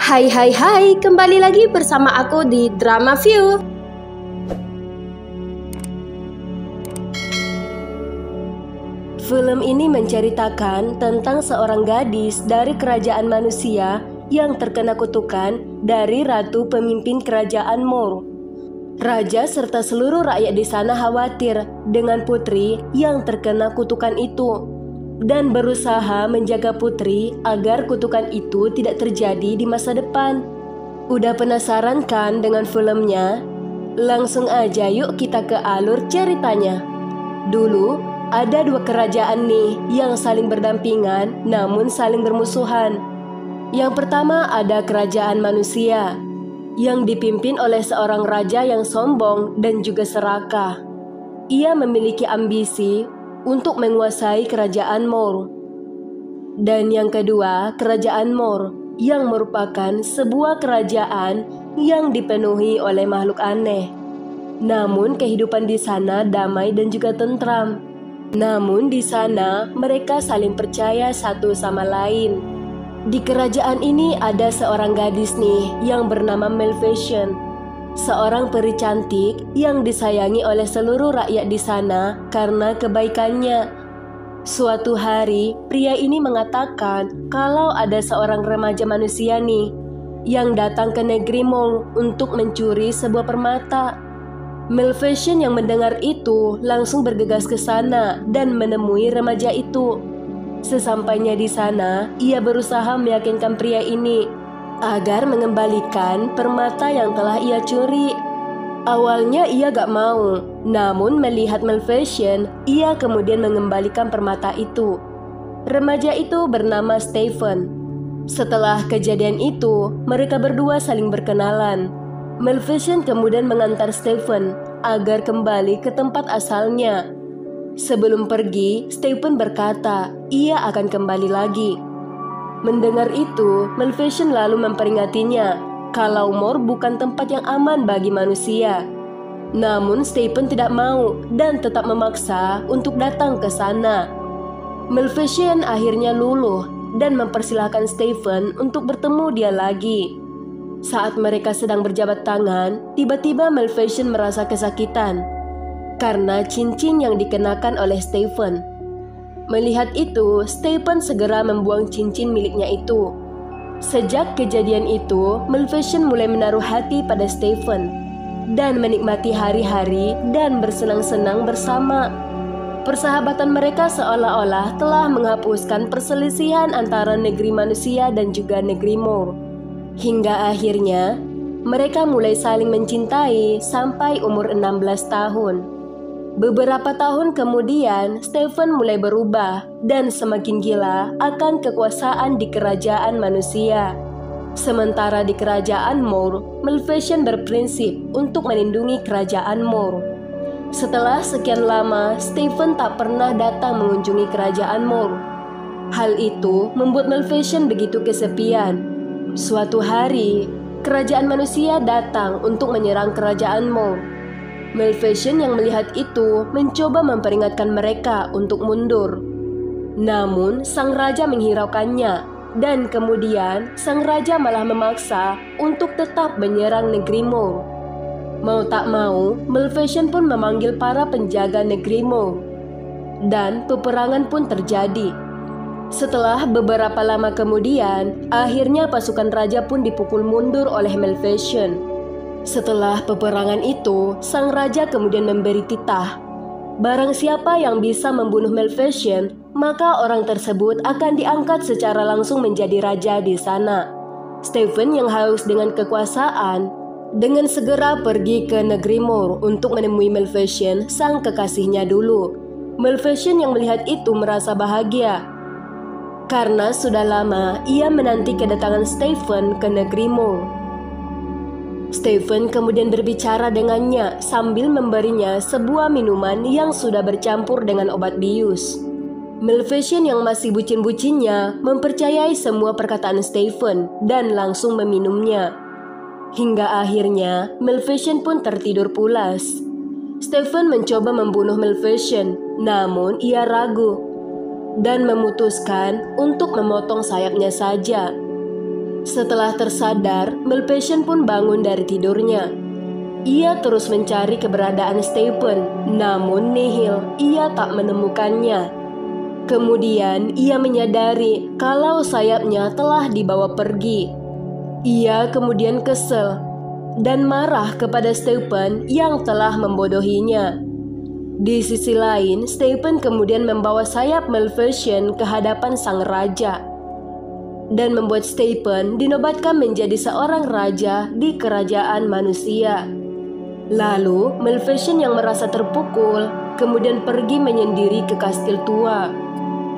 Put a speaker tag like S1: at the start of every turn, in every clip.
S1: Hai, kembali lagi bersama aku di Drama View. Film ini menceritakan tentang seorang gadis dari kerajaan manusia yang terkena kutukan dari ratu pemimpin kerajaan Mor. Raja serta seluruh rakyat di sana khawatir dengan putri yang terkena kutukan itu dan berusaha menjaga putri agar kutukan itu tidak terjadi di masa depan. Udah penasaran kan dengan filmnya? Langsung aja yuk kita ke alur ceritanya. Dulu ada dua kerajaan nih yang saling berdampingan namun saling bermusuhan. Yang pertama ada kerajaan manusia yang dipimpin oleh seorang raja yang sombong dan juga serakah. Ia memiliki ambisi untuk menguasai kerajaan Mor. Dan yang kedua, kerajaan Mor yang merupakan sebuah kerajaan yang dipenuhi oleh makhluk aneh. Namun kehidupan di sana damai dan juga tentram. Namun di sana mereka saling percaya satu sama lain. Di kerajaan ini ada seorang gadis nih yang bernama Maleficent. Seorang peri cantik yang disayangi oleh seluruh rakyat di sana karena kebaikannya. Suatu hari, pria ini mengatakan kalau ada seorang remaja manusia nih yang datang ke negeri Mor untuk mencuri sebuah permata. Maleficent yang mendengar itu langsung bergegas ke sana dan menemui remaja itu. Sesampainya di sana, ia berusaha meyakinkan pria ini agar mengembalikan permata yang telah ia curi. Awalnya ia gak mau, namun melihat Maleficent, ia kemudian mengembalikan permata itu. Remaja itu bernama Stephen. Setelah kejadian itu, mereka berdua saling berkenalan. Maleficent kemudian mengantar Stephen agar kembali ke tempat asalnya. Sebelum pergi, Stephen berkata ia akan kembali lagi. Mendengar itu, Maleficent lalu memperingatinya kalau Mor bukan tempat yang aman bagi manusia. Namun Stephen tidak mau dan tetap memaksa untuk datang ke sana. Maleficent akhirnya luluh dan mempersilahkan Stephen untuk bertemu dia lagi. Saat mereka sedang berjabat tangan, tiba-tiba Maleficent merasa kesakitan karena cincin yang dikenakan oleh Stephen. Melihat itu, Stephen segera membuang cincin miliknya itu. Sejak kejadian itu, Maleficent mulai menaruh hati pada Stephen dan menikmati hari-hari dan bersenang-senang bersama. Persahabatan mereka seolah-olah telah menghapuskan perselisihan antara negeri manusia dan juga negeri Mor. Hingga akhirnya, mereka mulai saling mencintai sampai umur 16 tahun. Beberapa tahun kemudian, Stephen mulai berubah dan semakin gila akan kekuasaan di kerajaan manusia. Sementara di kerajaan Mor, Maleficent berprinsip untuk melindungi kerajaan Mor. Setelah sekian lama, Stephen tak pernah datang mengunjungi kerajaan Mor. Hal itu membuat Maleficent begitu kesepian. Suatu hari, kerajaan manusia datang untuk menyerang kerajaan Mor. Maleficent yang melihat itu mencoba memperingatkan mereka untuk mundur. Namun sang raja menghiraukannya dan kemudian sang raja malah memaksa untuk tetap menyerang negeri Mor. Mau tak mau, Maleficent pun memanggil para penjaga negeri Mor dan peperangan pun terjadi. Setelah beberapa lama kemudian, akhirnya pasukan raja pun dipukul mundur oleh Maleficent. Setelah peperangan itu, sang raja kemudian memberi titah. Barang siapa yang bisa membunuh Maleficent, maka orang tersebut akan diangkat secara langsung menjadi raja di sana. Stephen yang haus dengan kekuasaan, dengan segera pergi ke negeri Mor untuk menemui Maleficent, sang kekasihnya dulu. Maleficent yang melihat itu merasa bahagia, karena sudah lama ia menanti kedatangan Stephen ke negeri Mor. Stephen kemudian berbicara dengannya sambil memberinya sebuah minuman yang sudah bercampur dengan obat bius. Maleficent yang masih bucin-bucinnya mempercayai semua perkataan Stephen dan langsung meminumnya. Hingga akhirnya Maleficent pun tertidur pulas. Stephen mencoba membunuh Maleficent, namun ia ragu dan memutuskan untuk memotong sayapnya saja. Setelah tersadar, Malpation pun bangun dari tidurnya. Ia terus mencari keberadaan Stephen, namun nihil, ia tak menemukannya. Kemudian ia menyadari kalau sayapnya telah dibawa pergi. Ia kemudian kesal dan marah kepada Stephen yang telah membodohinya. Di sisi lain, Stephen kemudian membawa sayap Malpation ke hadapan sang raja dan membuat Stephen dinobatkan menjadi seorang raja di kerajaan manusia. Lalu, Malpation yang merasa terpukul kemudian pergi menyendiri ke kastil tua.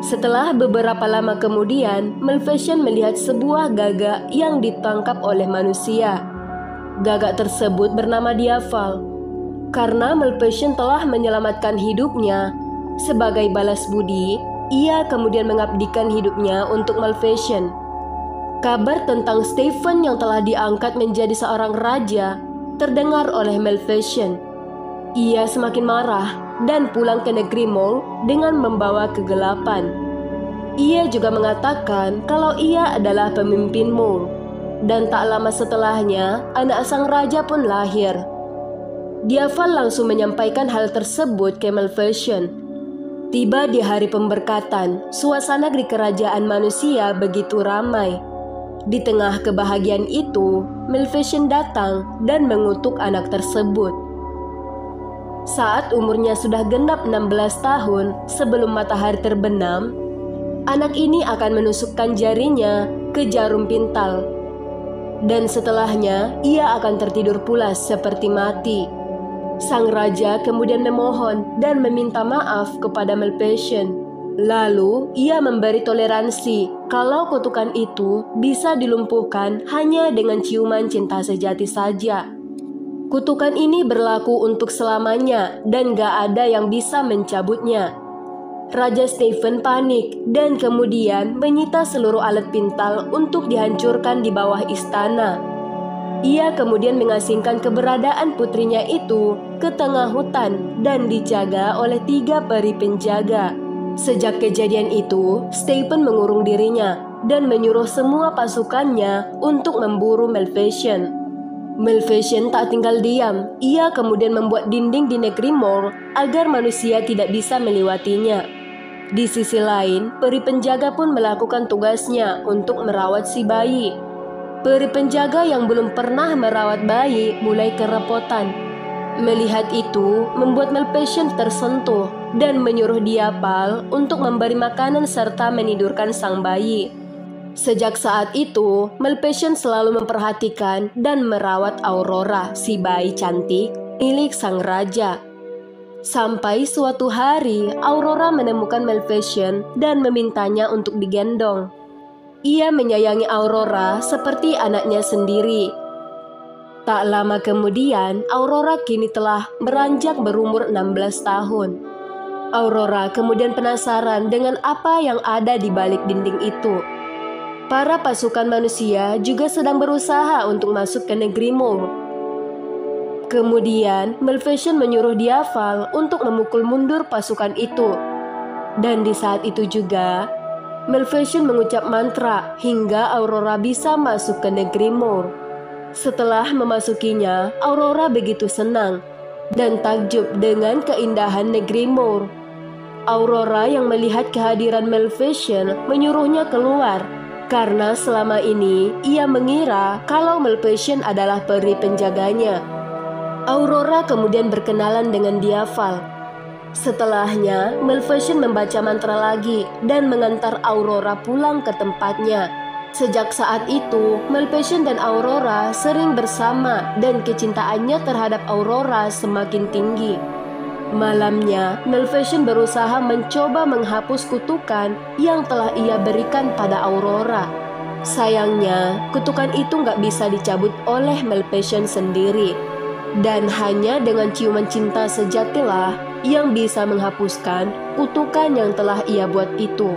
S1: Setelah beberapa lama kemudian, Malpation melihat sebuah gagak yang ditangkap oleh manusia. Gagak tersebut bernama Diaval. Karena Malpation telah menyelamatkan hidupnya, sebagai balas budi, ia kemudian mengabdikan hidupnya untuk Malpation. Kabar tentang Stephen yang telah diangkat menjadi seorang raja terdengar oleh Malpation. Ia semakin marah dan pulang ke negeri Mole dengan membawa kegelapan. Ia juga mengatakan kalau ia adalah pemimpin Mole, dan tak lama setelahnya anak sang raja pun lahir. Diaval langsung menyampaikan hal tersebut ke Malpation. Tiba di hari pemberkatan, suasana di kerajaan manusia begitu ramai. Di tengah kebahagiaan itu, Malpation datang dan mengutuk anak tersebut. Saat umurnya sudah genap 16 tahun sebelum matahari terbenam, anak ini akan menusukkan jarinya ke jarum pintal. Dan setelahnya, ia akan tertidur pulas seperti mati. Sang raja kemudian memohon dan meminta maaf kepada Malpation. Lalu, ia memberi toleransi kalau kutukan itu bisa dilumpuhkan hanya dengan ciuman cinta sejati saja. Kutukan ini berlaku untuk selamanya dan gak ada yang bisa mencabutnya. Raja Stephen panik dan kemudian menyita seluruh alat pintal untuk dihancurkan di bawah istana. Ia kemudian mengasingkan keberadaan putrinya itu ke tengah hutan dan dijaga oleh 3 peri penjaga. Sejak kejadian itu, Stephen mengurung dirinya dan menyuruh semua pasukannya untuk memburu Malpation. Malpation tak tinggal diam. Ia kemudian membuat dinding di negeri Mole agar manusia tidak bisa melewatinya. Di sisi lain, peri penjaga pun melakukan tugasnya untuk merawat si bayi. Peri penjaga yang belum pernah merawat bayi mulai kerepotan. Melihat itu, membuat Malpation tersentuh dan menyuruh Diaval untuk memberi makanan serta menidurkan sang bayi. Sejak saat itu, Malpation selalu memperhatikan dan merawat Aurora, si bayi cantik milik sang raja. Sampai suatu hari, Aurora menemukan Malpation dan memintanya untuk digendong. Ia menyayangi Aurora seperti anaknya sendiri. Tak lama kemudian, Aurora kini telah beranjak berumur 16 tahun. Aurora kemudian penasaran dengan apa yang ada di balik dinding itu. Para pasukan manusia juga sedang berusaha untuk masuk ke negeri Mole. Kemudian, Malpation menyuruh Diaval untuk memukul mundur pasukan itu. Dan di saat itu juga, Malpation mengucap mantra hingga Aurora bisa masuk ke negeri Mole. Setelah memasukinya, Aurora begitu senang dan takjub dengan keindahan negeri Mole. Aurora yang melihat kehadiran Malpation menyuruhnya keluar. Karena selama ini ia mengira kalau Malpation adalah peri penjaganya. Aurora kemudian berkenalan dengan Diaval. Setelahnya, Malpation membaca mantra lagi dan mengantar Aurora pulang ke tempatnya. Sejak saat itu, Malpation dan Aurora sering bersama dan kecintaannya terhadap Aurora semakin tinggi. Malamnya, Malpation berusaha mencoba menghapus kutukan yang telah ia berikan pada Aurora. Sayangnya, kutukan itu nggak bisa dicabut oleh Malpation sendiri. Dan hanya dengan ciuman cinta sejatilah yang bisa menghapuskan kutukan yang telah ia buat itu.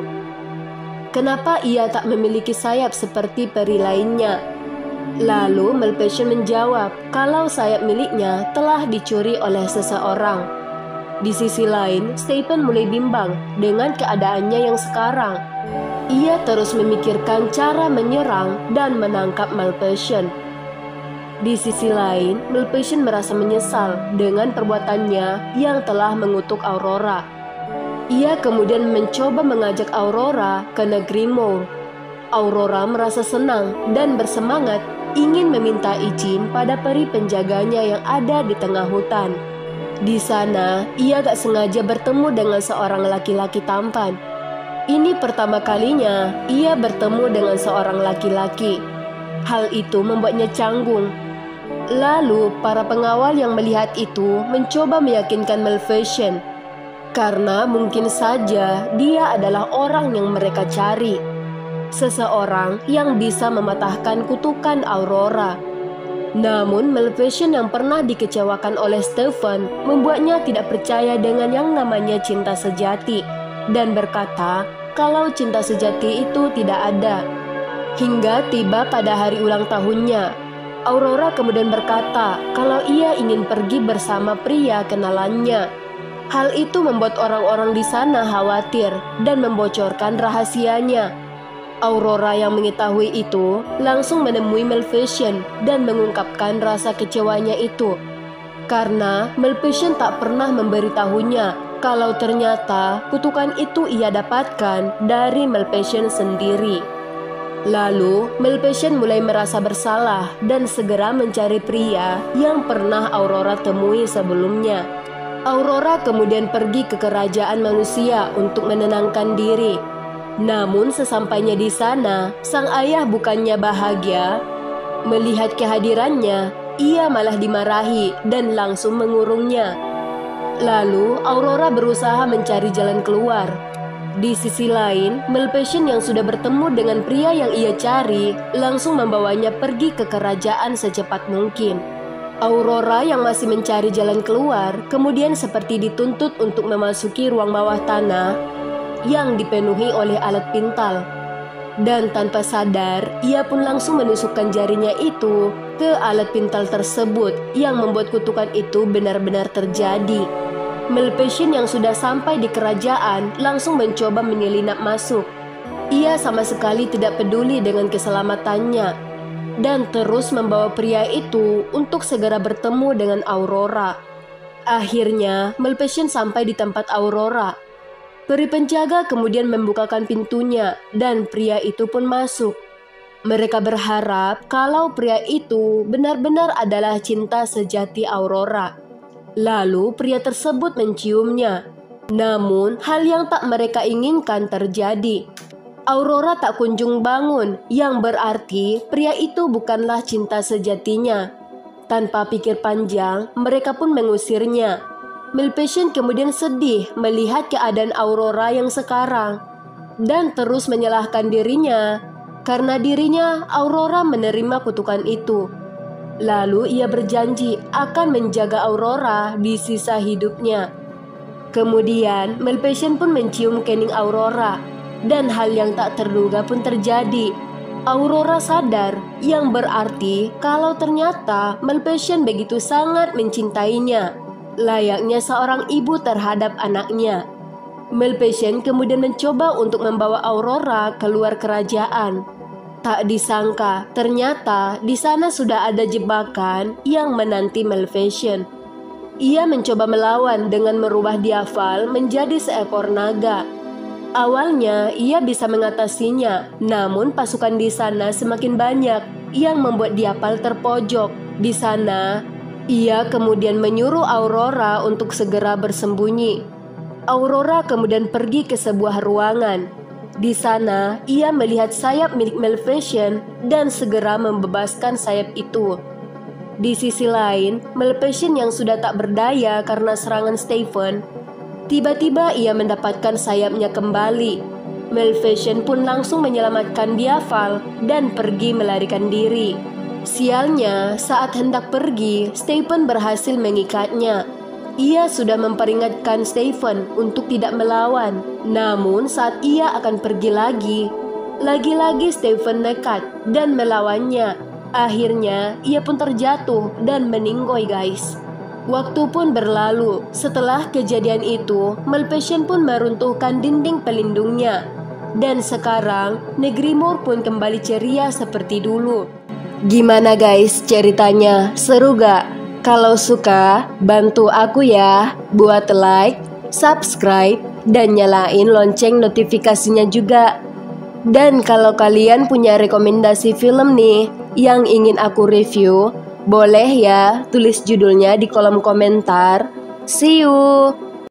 S1: Kenapa ia tak memiliki sayap seperti peri lainnya? Lalu Malpation menjawab kalau sayap miliknya telah dicuri oleh seseorang. Di sisi lain, Stephen mulai bimbang dengan keadaannya yang sekarang. Ia terus memikirkan cara menyerang dan menangkap Malpation. Di sisi lain, Malpation merasa menyesal dengan perbuatannya yang telah mengutuk Aurora. Ia kemudian mencoba mengajak Aurora ke negeri Moor. Aurora merasa senang dan bersemangat ingin meminta izin pada peri penjaganya yang ada di tengah hutan. Di sana, ia gak sengaja bertemu dengan seorang laki-laki tampan. Ini pertama kalinya ia bertemu dengan seorang laki-laki. Hal itu membuatnya canggung. Lalu, para pengawal yang melihat itu mencoba meyakinkan Malpation, karena mungkin saja dia adalah orang yang mereka cari. Seseorang yang bisa mematahkan kutukan Aurora. Namun Malpation yang pernah dikecewakan oleh Stephen membuatnya tidak percaya dengan yang namanya cinta sejati dan berkata kalau cinta sejati itu tidak ada. Hingga tiba pada hari ulang tahunnya, Aurora kemudian berkata kalau ia ingin pergi bersama pria kenalannya. Hal itu membuat orang-orang di sana khawatir dan membocorkan rahasianya. Aurora yang mengetahui itu langsung menemui Malpation dan mengungkapkan rasa kecewanya itu. Karena Malpation tak pernah memberitahunya kalau ternyata kutukan itu ia dapatkan dari Malpation sendiri. Lalu Malpation mulai merasa bersalah dan segera mencari pria yang pernah Aurora temui sebelumnya. Aurora kemudian pergi ke kerajaan manusia untuk menenangkan diri. Namun sesampainya di sana, sang ayah bukannya bahagia. Melihat kehadirannya, ia malah dimarahi dan langsung mengurungnya. Lalu Aurora berusaha mencari jalan keluar. Di sisi lain, Malpation yang sudah bertemu dengan pria yang ia cari, langsung membawanya pergi ke kerajaan secepat mungkin. Aurora yang masih mencari jalan keluar, kemudian seperti dituntut untuk memasuki ruang bawah tanah yang dipenuhi oleh alat pintal. Dan tanpa sadar, ia pun langsung menusukkan jarinya itu ke alat pintal tersebut yang membuat kutukan itu benar-benar terjadi. Malpation yang sudah sampai di kerajaan langsung mencoba menyelinap masuk. Ia sama sekali tidak peduli dengan keselamatannya dan terus membawa pria itu untuk segera bertemu dengan Aurora. Akhirnya, Malpation sampai di tempat Aurora. Peri penjaga kemudian membukakan pintunya dan pria itu pun masuk. Mereka berharap kalau pria itu benar-benar adalah cinta sejati Aurora. Lalu pria tersebut menciumnya. Namun hal yang tak mereka inginkan terjadi. Aurora tak kunjung bangun, yang berarti pria itu bukanlah cinta sejatinya. Tanpa pikir panjang, mereka pun mengusirnya. Malpation kemudian sedih melihat keadaan Aurora yang sekarang dan terus menyalahkan dirinya karena dirinya Aurora menerima kutukan itu. Lalu ia berjanji akan menjaga Aurora di sisa hidupnya. Kemudian Malpation pun mencium kening Aurora dan hal yang tak terduga pun terjadi. Aurora sadar, yang berarti kalau ternyata Malpation begitu sangat mencintainya, layaknya seorang ibu terhadap anaknya. Malpation kemudian mencoba untuk membawa Aurora keluar kerajaan. Tak disangka, ternyata di sana sudah ada jebakan yang menanti Malpation. Ia mencoba melawan dengan merubah Diaval menjadi seekor naga. Awalnya ia bisa mengatasinya, namun pasukan di sana semakin banyak yang membuat Diaval terpojok. Di sana, ia kemudian menyuruh Aurora untuk segera bersembunyi. Aurora kemudian pergi ke sebuah ruangan. Di sana, ia melihat sayap milik Malpation dan segera membebaskan sayap itu. Di sisi lain, Malpation yang sudah tak berdaya karena serangan Stephen, tiba-tiba ia mendapatkan sayapnya kembali. Malpation pun langsung menyelamatkan Diaval dan pergi melarikan diri. Sialnya, saat hendak pergi, Stephen berhasil mengikatnya. Ia sudah memperingatkan Stephen untuk tidak melawan. Namun saat ia akan pergi lagi-lagi Stephen nekat dan melawannya. Akhirnya ia pun terjatuh dan meninggoy guys. Waktu pun berlalu. Setelah kejadian itu, Malpation pun meruntuhkan dinding pelindungnya. Dan sekarang negeri Mor pun kembali ceria seperti dulu. Gimana guys ceritanya? Seru gak? Kalau suka, bantu aku ya buat like, subscribe, dan nyalain lonceng notifikasinya juga. Dan kalau kalian punya rekomendasi film nih yang ingin aku review, boleh ya tulis judulnya di kolom komentar. See you!